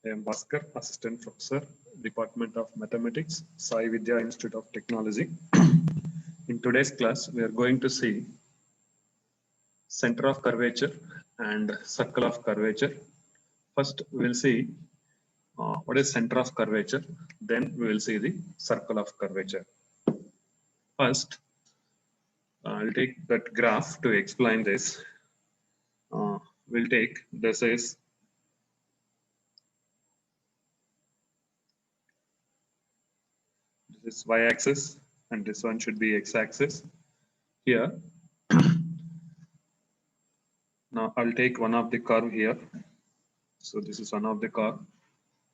I am Bhaskar, Assistant Professor, Department of Mathematics, Sai Vidya Institute of Technology. In today's class, we are going to see center of curvature and circle of curvature. First, we will see what is center of curvature. Then we will see the circle of curvature. First, I'll take that graph to explain this. We'll take this is y-axis and this one should be x-axis. Here, now I'll take one of the curve here. So this is one of the curve.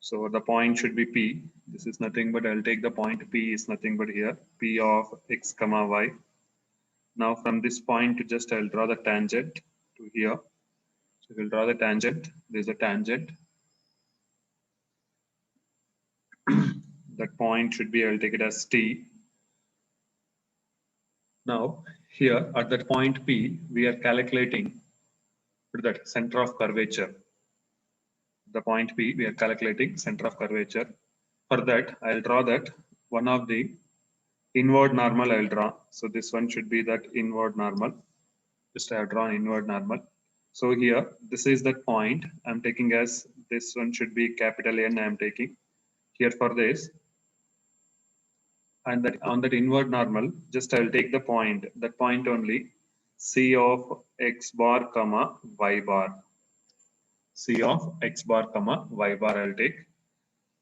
So the point should be P. This is nothing but I'll take the point P is nothing but here P of x comma y. Now from this point just I'll draw the tangent to here. So we'll draw the tangent. There's a tangent. That point should be I'll take it as T. Now here at that point P we are calculating that center of curvature. The point P we are calculating center of curvature. For that I'll draw that one of the inward normal I'll draw. So this one should be that inward normal. Just I have drawn inward normal. So here, this is that point I'm taking as this one should be capital N I'm taking here for this. And that on that inward normal, just I'll take the point, that point only, C of x bar comma y bar. C of x bar comma y bar I'll take.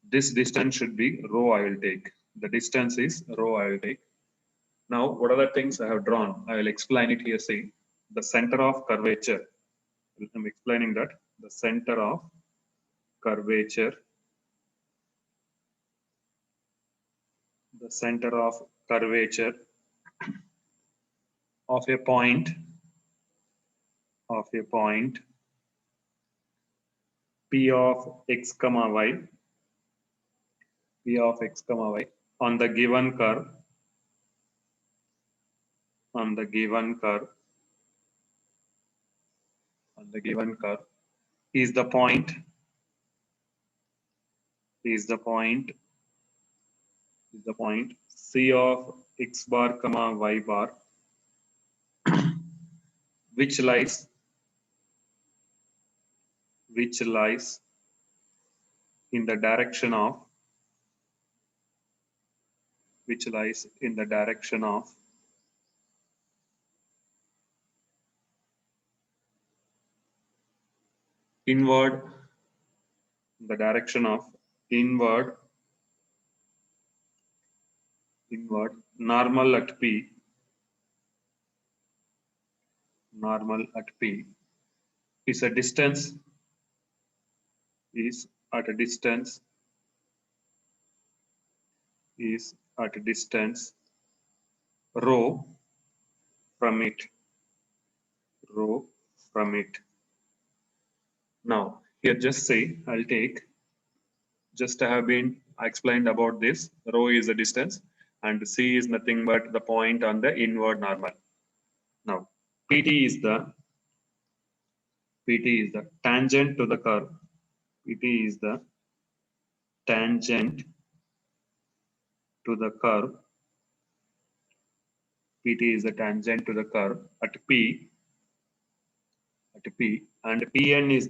This distance should be rho I will take. The distance is rho I will take. Now, what are the things I have drawn? I will explain it here. See, the center of curvature. I'm explaining that the center of curvature, the center of curvature of a point P of x comma y, P of x comma y on the given curve, on the given curve is the point C of x bar comma y bar which lies in the direction of inward normal at P is a distance at a distance rho from it. Now here just say I'll take just I have been explained about this. Rho is the distance and C is nothing but the point on the inward normal. Now PT is the tangent to the curve. PT is the tangent to the curve. PT is the tangent to the curve at P and PN is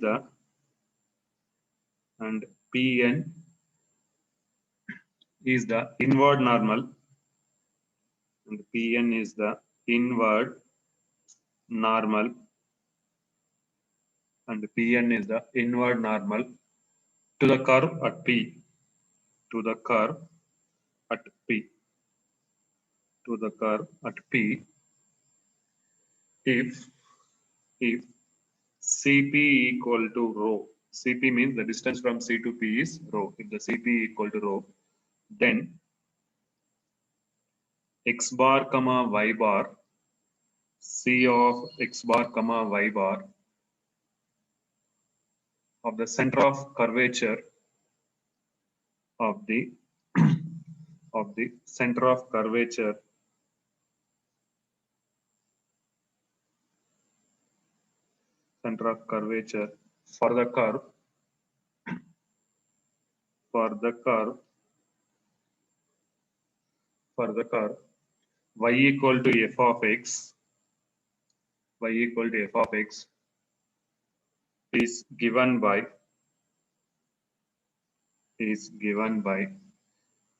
the inward normal and PN is the inward normal and PN is the inward normal to the curve at P if Cp equal to rho. Cp means the distance from C to P is rho. If the Cp equal to rho, then x bar comma y bar, C of x bar comma y bar of the center of curvature of the center of curvature for the curve for the curve y equal to f of x, is given by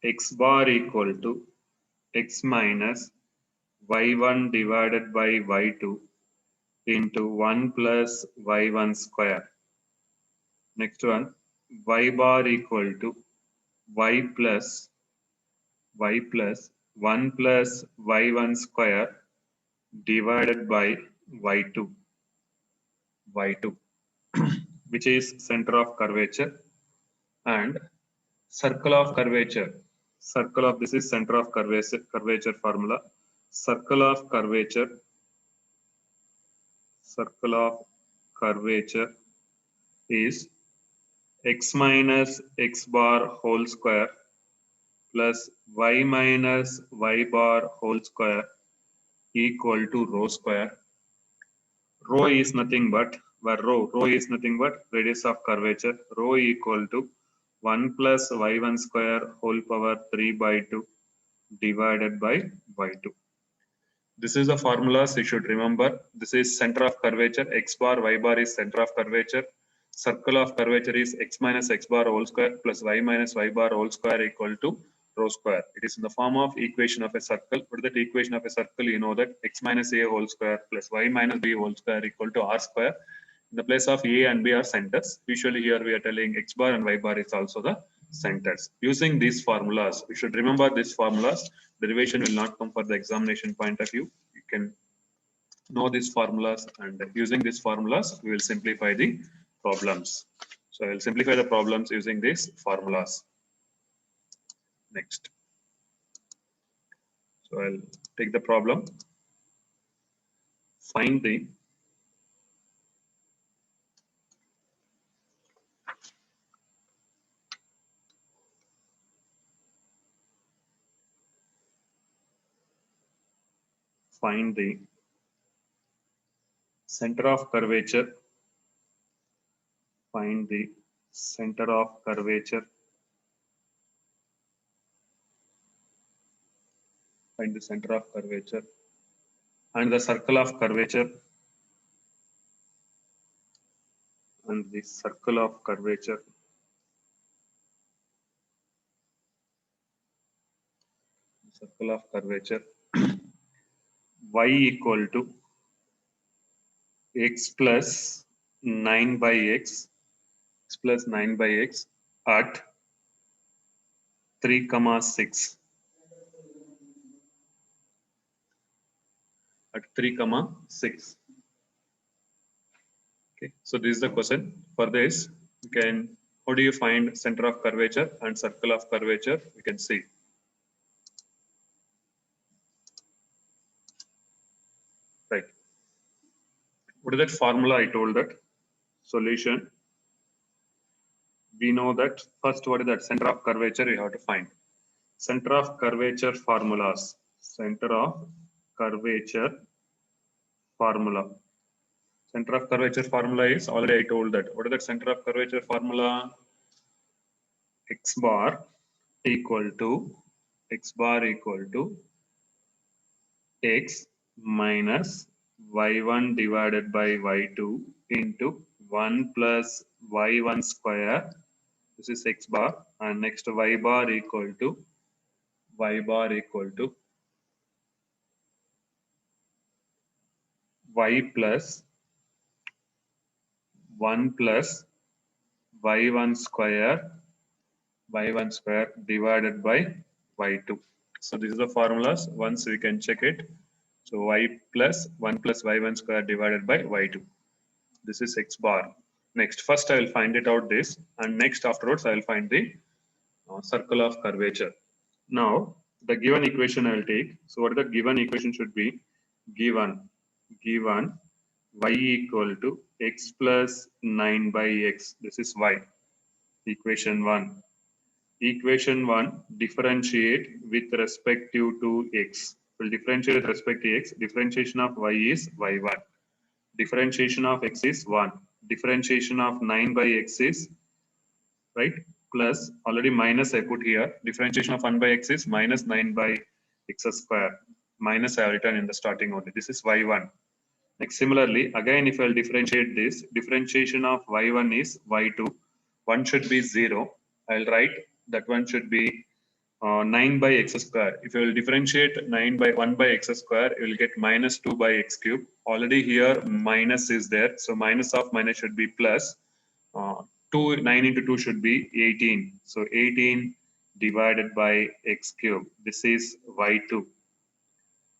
x bar equal to x minus y1 divided by y2 into 1 plus y1 square. Next one, y bar equal to y plus 1 plus y1 square divided by y2, which is center of curvature, and circle of curvature. This is center of curvature formula. Circle of curvature is x minus x bar whole square plus y minus y bar whole square equal to rho square. Rho is nothing but radius of curvature. Rho equal to 1 plus y1 square whole power 3 by 2 divided by y2. This is the formulas you should remember. This is center of curvature. X bar, y bar is center of curvature. Circle of curvature is x minus x bar whole square plus y minus y bar whole square equal to rho square. It is in the form of equation of a circle. What is that equation of a circle? You know that x minus a whole square plus y minus b whole square equal to r square. In the place of a and b are centers. Usually here we are telling x bar and y bar is also the centers. Using these formulas, we should remember these formulas. Derivation will not come for the examination point of view. You can know these formulas, and using these formulas, we will simplify the problems. So I will simplify the problems using these formulas. Next. So I'll take the problem. Find the center of curvature. Find the center of curvature. Find the center of curvature and the circle of curvature. And the circle of curvature. Circle of curvature. Y equal to x plus 9 by x at 3, 6. At 3, 6. Okay, so this is the question. For this, you can, how do you find center of curvature and circle of curvature? You can see. Right. What is that formula I told that? Solution. We know that first, what is that center of curvature you have to find. Center of curvature formulas. Center of curvature formula. Center of curvature formula is, already I told that. What is that center of curvature formula? X bar equal to x minus y1 divided by y2 into 1 plus y1 square. This is x bar, and next y bar equal to y plus 1 plus y1 square divided by y2. So this is the formulas. Once we can check it. So y plus 1 plus y1 square divided by y2. This is x bar. Next, first I will find it out this, and next afterwards I will find the circle of curvature. Now the given equation I will take. So what the given equation should be? Given y equal to x plus 9 by x. This is y. Equation 1. Equation 1, differentiate with respect to x. Will differentiate with respect to x. Differentiation of y is y1. Differentiation of x is 1. Differentiation of 9 by x is, right? plus already minus I put here. Differentiation of 1 by x is minus 9 by x square. Minus I have written in the starting only. This is y1. Next, similarly, again, if I'll differentiate this, differentiation of y1 is y2. One should be 0. I'll write that one should be 9 by x square. If you will differentiate 9 by 1 by x square, you will get minus 2 by x cube. Already here minus is there. So minus of minus should be plus. 9 into 2 should be 18. So 18 divided by x cube. This is y2.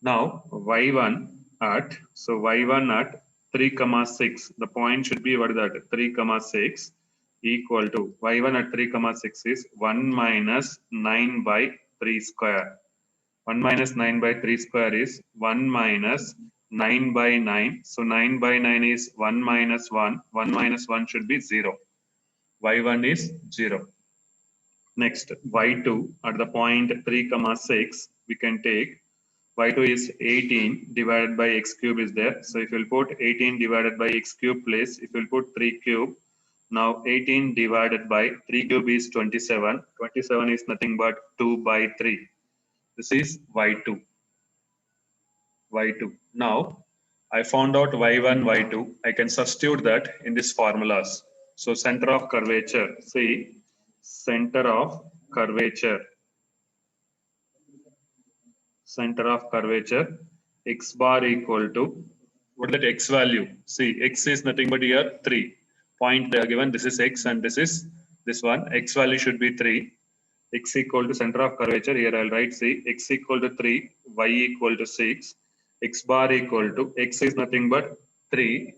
Now y1 at, so y1 at 3 comma 6. The point should be what is that? 3 comma 6 equal to y1 at 3 comma 6 is 1 minus 9 by 3 square. 1 minus 9 by 3 square is 1 minus 9 by 9. So 9 by 9 is 1 minus 1. 1 minus 1 should be 0. Y1 is 0. Next, y2 at the point 3 comma 6, we can take y2 is 18 divided by x cube is there. So if you'll put 18 divided by x cube place, if you'll put 3 cube, now 18 divided by 3 cube is 27. 27 is nothing but 2 by 3. This is y2. y2. Now, I found out y1, y2. I can substitute that in these formulas. So center of curvature, see, center of curvature. Center of curvature, x bar equal to, what is that x value? See, x is nothing but here 3. Point they are given, this is x and this is this one. X value should be 3. X equal to center of curvature, here I'll write, see, x equal to 3, y equal to 6, x bar equal to, x is nothing but 3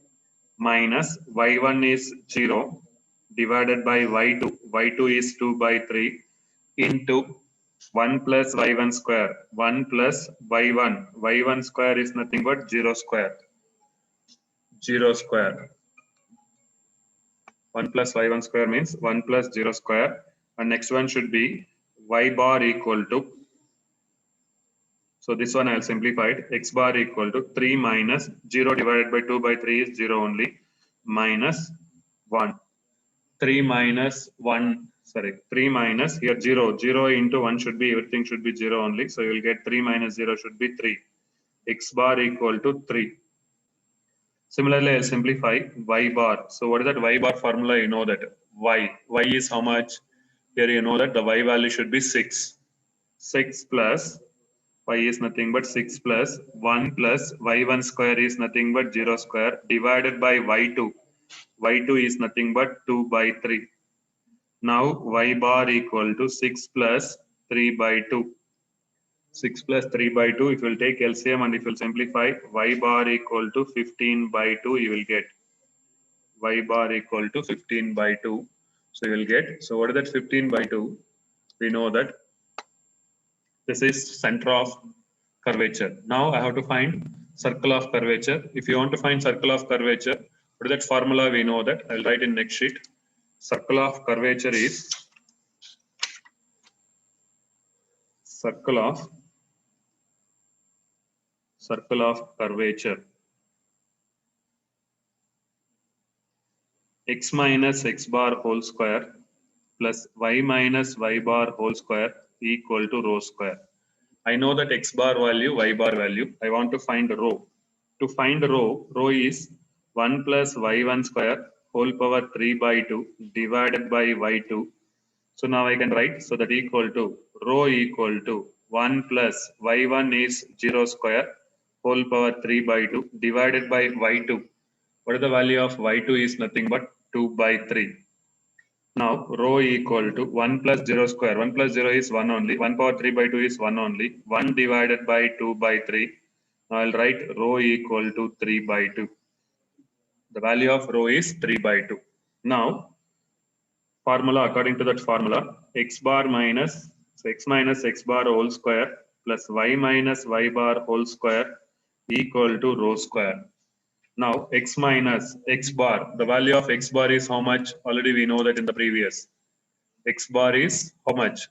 minus y1 is 0 divided by y2, y2 is 2 by 3 into 1 plus y1 square, 1 plus y1, y1 square is nothing but 0 square, 0 square. 1 plus y1 square means 1 plus 0 square, and next one should be y bar equal to, so this one I will simplify it, x bar equal to 3 minus 0 divided by 2 by 3 is 0 only, minus 1. 3 minus 1, sorry, 3 minus here 0, 0 into 1 should be, everything should be 0 only. So you will get 3 minus 0 should be 3. X bar equal to 3. Similarly, I'll simplify y bar. So what is that y bar formula? You know that y is how much? Here you know that the y value should be 6. 6 plus y is nothing but 6 plus 1 plus y1 square is nothing but 0 square divided by y2. y2 is nothing but 2 by 3. Now y bar equal to 6 plus 3 by 2. 6 plus 3 by 2, if you will take LCM and if you will simplify, y bar equal to 15 by 2, you will get y bar equal to 15 by 2. So you will get, so what is that 15 by 2? We know that this is center of curvature. Now I have to find circle of curvature. If you want to find circle of curvature, what is that formula? We know that. I'll write in next sheet. Circle of curvature is circle of curvature. X minus x bar whole square plus y minus y bar whole square equal to rho square. I know that x bar value, y bar value. I want to find rho. To find rho is 1 plus y1 square whole power 3 by 2 divided by y2. So now I can write, so that equal to rho equal to 1 plus y1 is 0 square whole power 3 by 2 divided by y2. What is the value of y2 is nothing but 2 by 3. Now rho equal to 1 plus 0 square. 1 plus 0 is 1 only. 1 power 3 by 2 is 1 only. 1 divided by 2 by 3. Now I'll write rho equal to 3 by 2. The value of rho is 3 by 2. Now formula, according to that formula, x bar minus, so x minus x bar whole square plus y minus y bar whole square equal to rho square. Now x minus x bar, the value of x bar is how much? Already we know that in the previous. X bar is how much?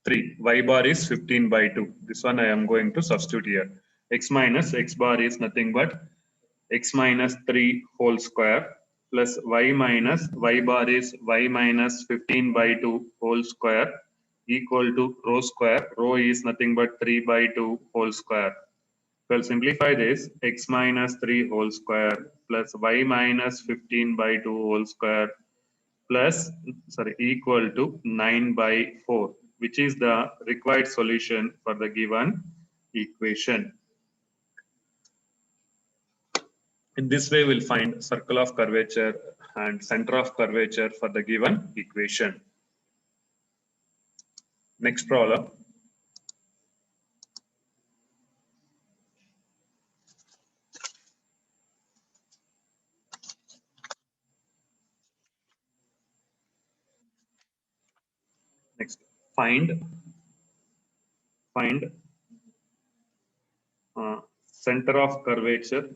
3. Y bar is 15 by 2. This one I am going to substitute here. X minus x bar is nothing but x minus 3 whole square plus y minus y bar is y minus 15 by 2 whole square equal to rho square. Rho is nothing but 3 by 2 whole square. Well, simplify this, x minus 3 whole square plus y minus 15 by 2 whole square plus, equal to 9 by 4, which is the required solution for the given equation. In this way, we'll find circle of curvature and center of curvature for the given equation. Next problem. Next, find center of curvature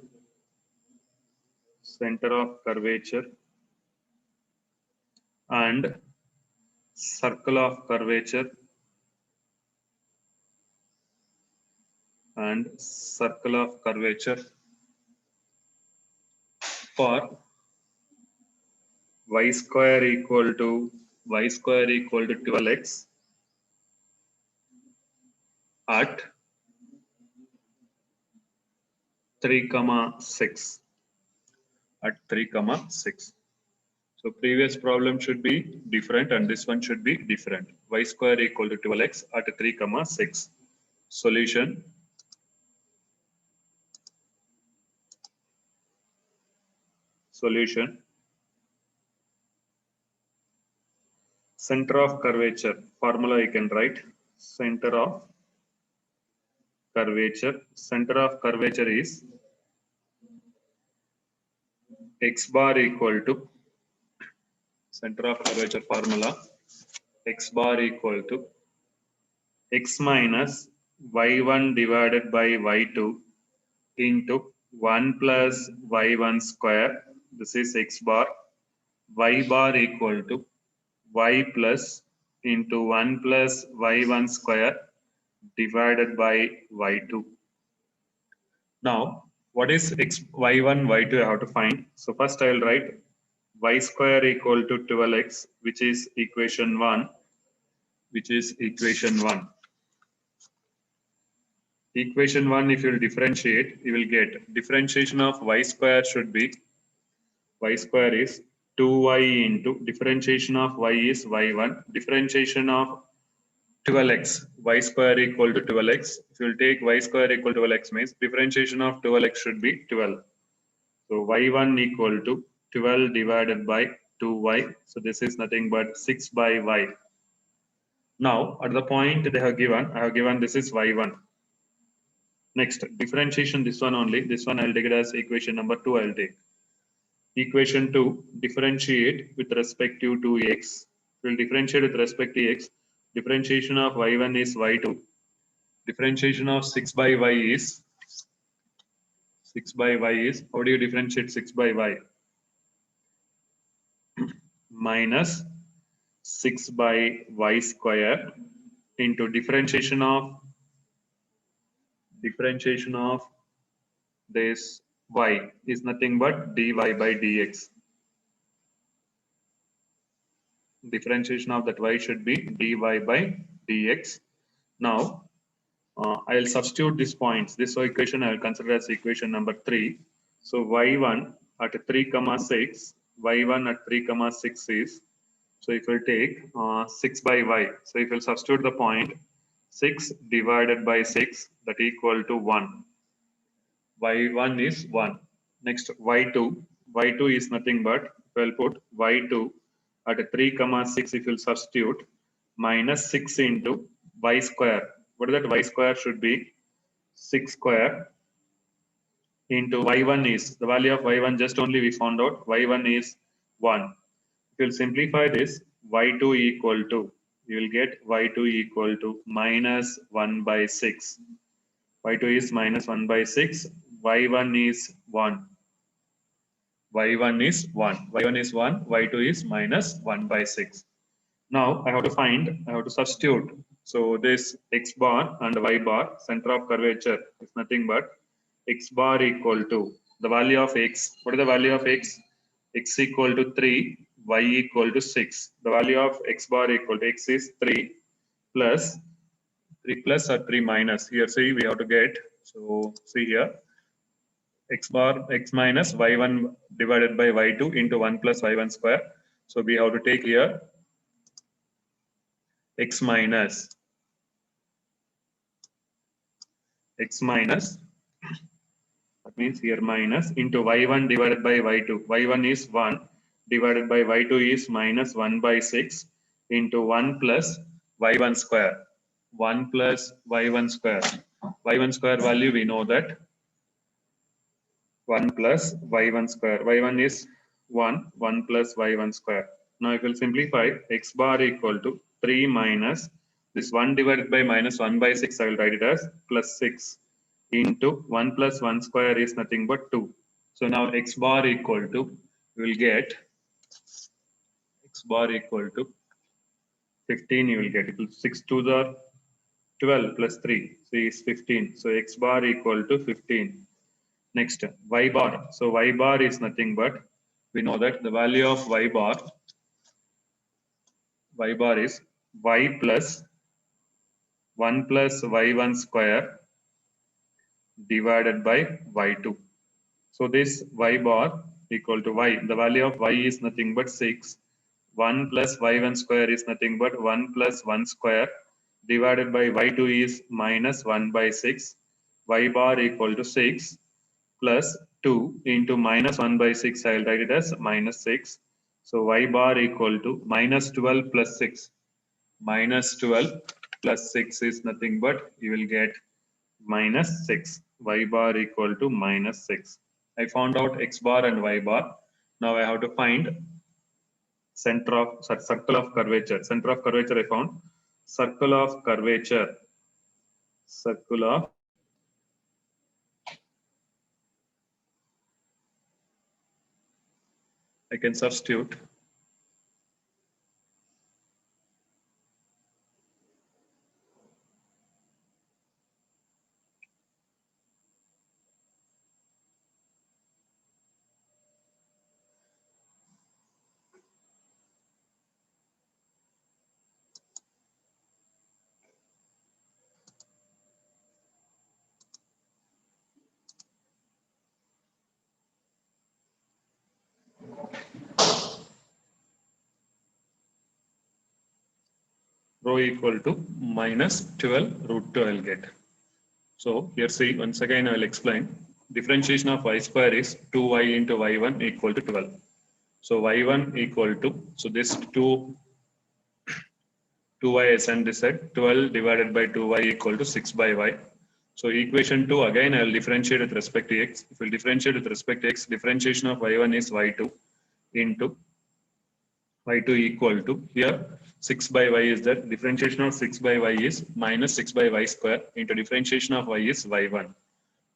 and circle of curvature for y square equal to 12x at 3,6 So previous problem should be different and this one should be different. Y square equal to 12x at 3,6. Solution. Center of curvature. Formula you can write. Center of curvature is x bar equal to center of curvature formula x bar equal to x minus y1 divided by y2 into 1 plus y1 square. This is x bar. Y bar equal to y plus into 1 plus y1 square divided by y2. Now, what is y1, y2 I have to find. So first I will write y square equal to 12x, which is equation 1. Equation 1, if you will differentiate, you will get differentiation of y square should be y square is 2y into differentiation of y is y1, differentiation of 12x, y square equal to 12x. If you will take y square equal to 12x means differentiation of 12x should be 12. So y1 equal to 12 divided by 2y. So this is nothing but 6 by y. Now at the point they have given, I have given this is y1. Next, differentiation this one only. This one I will take it as equation number 2 I will take. Equation 2, differentiate with respect to x. We will differentiate with respect to x. Differentiation of y1 is y2. Differentiation of 6 by y is how do you differentiate 6 by y? Minus 6 by y square into differentiation of this y is nothing but dy by dx. Differentiation of that y should be dy by dx. Now I'll substitute these points. This equation I will consider as equation number 3. So y1 at 3,6, y1 at 3,6 is, so if you take 6 by y, so if you substitute the point 6 divided by 6, that equal to 1. y1 is 1. Next y2 is nothing but, we'll put y2 at 3,6 if you substitute minus 6 into y square. What is that? Y square should be 6 square into y1 is, the value of y1 just only we found out, y1 is 1. If you simplify this, y2 equal to, you will get y2 equal to minus 1 by 6. y2 is minus 1 by 6, y1 is 1. y1 is 1, y2 is minus 1 by 6. Now I have to substitute. So this x bar and y bar, center of curvature is nothing but x bar equal to the value of x. What is the value of x? x equal to 3, y equal to 6. The value of x bar equal to x is 3 plus 3 plus or 3 minus. Here see we have to get, so see here x bar x minus y1 divided by y2 into 1 plus y1 square. So we have to take here x minus that means here minus into y1 divided by y2. y1 is 1 divided by y2 is minus 1 by 6 into 1 plus y1 square. 1 plus y1 square. y1 square value we know that 1 plus y1 square. y1 is 1, 1 plus y1 square. Now if we simplify, x bar equal to 3 minus this 1 divided by minus 1 by 6, I will write it as plus 6 into 1 plus 1 square is nothing but 2. So now x bar equal to, we will get x bar equal to 15, you will get it. 6 2s are 12 plus 3, so is 15. So x bar equal to 15. Next, y bar. So y bar is nothing but, we know that the value of y bar is y plus 1 plus y1 square divided by y2. So this y bar equal to y. The value of y is nothing but 6. 1 plus y1 square is nothing but 1 plus 1 square divided by y2 is minus 1 by 6. Y bar equal to 6 plus 2 into minus 1 by 6. I will write it as minus 6. So y bar equal to minus 12 plus 6. Minus 12 plus 6 is nothing but you will get minus 6. Y bar equal to minus 6. I found out x bar and y bar. Now I have to find circle of curvature. Center of curvature I found. Circle of curvature. Circle of I can substitute. Rho equal to minus 12 root 2 I will get. So here see once again I will explain. Differentiation of y square is 2y into y1 equal to 12. So y1 equal to, so this 2y as and this side 12 divided by 2y equal to 6 by y. So equation 2 again I will differentiate with respect to x. If we differentiate with respect to x, differentiation of y1 is y2 into y2 equal to, here 6 by y is that, differentiation of 6 by y is minus 6 by y square into differentiation of y is y1.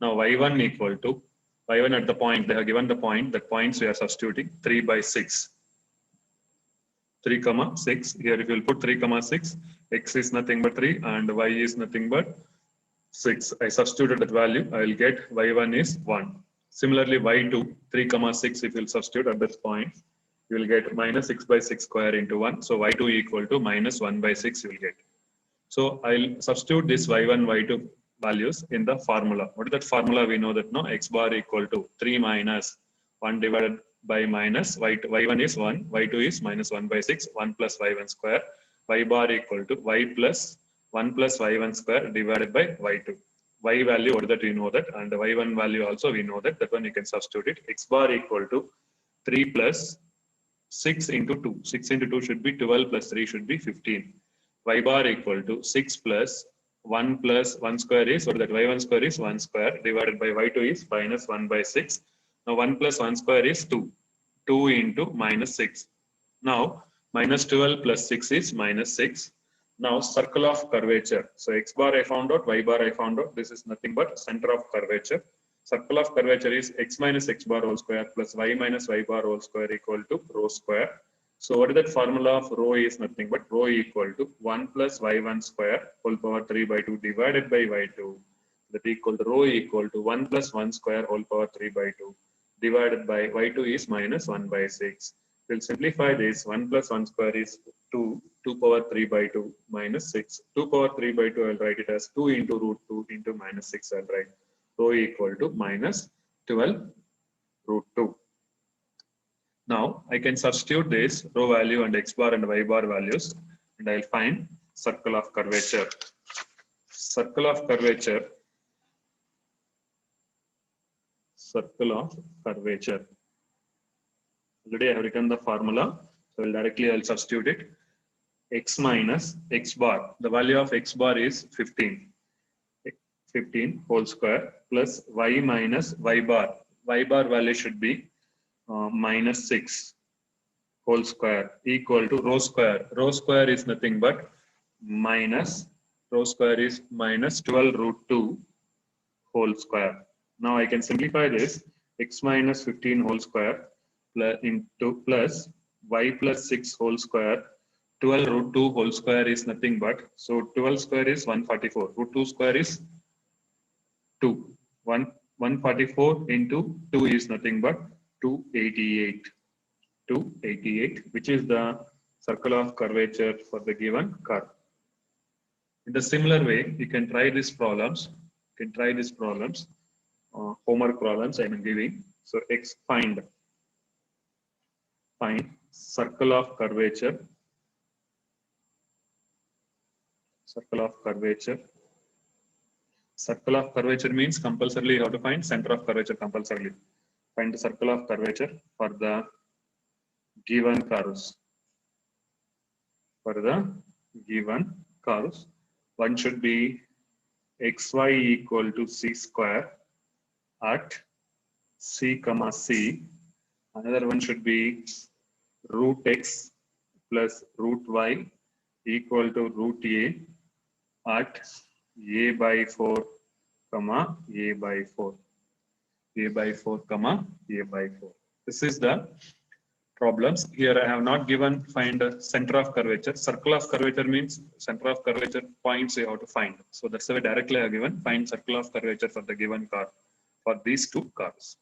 Now y1 equal to, y1 at the point, they have given the point, the points we are substituting 3 by 6. 3 comma 6, here if you will put 3 comma 6, x is nothing but 3 and y is nothing but 6. I substituted that value, I will get y1 is 1. Similarly y2, 3 comma 6 if you will substitute at this point, you will get minus 6 by 6 square into 1. So y2 equal to minus 1 by 6 you will get. So I'll substitute this y1, y2 values in the formula. What is that formula? We know that no, x bar equal to 3 minus 1 divided by minus y2, y1 is 1, y2 is minus 1 by 6, 1 plus y1 square, y bar equal to y plus 1 plus y1 square divided by y2. Y value, what is that? We know that, and the y1 value also we know that, that one you can substitute it. X bar equal to 3 plus 6 into 2. 6 into 2 should be 12 plus 3 should be 15. Y bar equal to 6 plus 1 square is, or that y1 square is 1 square divided by y2 is minus 1 by 6. Now 1 plus 1 square is 2. 2 into minus 6. Now minus 12 plus 6 is minus 6. Now circle of curvature. So x bar I found out, y bar I found out. This is nothing but center of curvature. Circle of curvature is x minus x bar whole square plus y minus y bar whole square equal to rho square. So what is that formula of rho is nothing but rho equal to 1 plus y1 square whole power 3 by 2 divided by y2. That equal to rho equal to 1 plus 1 square whole power 3 by 2 divided by y2 is minus 1 by 6. We'll simplify this. 1 plus 1 square is 2. 2 power 3 by 2 minus 6. 2 power 3 by 2, I'll write it as 2 into root 2 into minus 6. I'll write rho equal to minus 12 root 2. Now I can substitute this rho value and x bar and y bar values, and I'll find circle of curvature. Circle of curvature. Circle of curvature. Already I have written the formula, so I'll substitute it. X minus x bar. The value of x bar is 15. 15 whole square plus y minus y bar. Y bar value should be minus 6 whole square equal to rho square. Rho square is nothing but minus, rho square is minus 12 root 2 whole square. Now I can simplify this. X minus 15 whole square into plus y plus 6 whole square. 12 root 2 whole square is nothing but, so 12 square is 144. Root 2 square is 2. 144 into 2 is nothing but 288. 288, which is the circle of curvature for the given curve. In the similar way, you can try these problems. You can try these problems, homework problems I am giving. So find circle of curvature. Circle of curvature. Circle of curvature means compulsorily you have to find center of curvature compulsorily. Find the circle of curvature for the given curves. For the given curves, one should be xy equal to c square at c comma c. Another one should be root x plus root y equal to root a at a by 4 comma a by 4. A by 4 comma a by 4. This is the problems. Here I have not given find a center of curvature. Circle of curvature means center of curvature points you have to find. So that's why directly I have given find circle of curvature for the given curve for these two curves.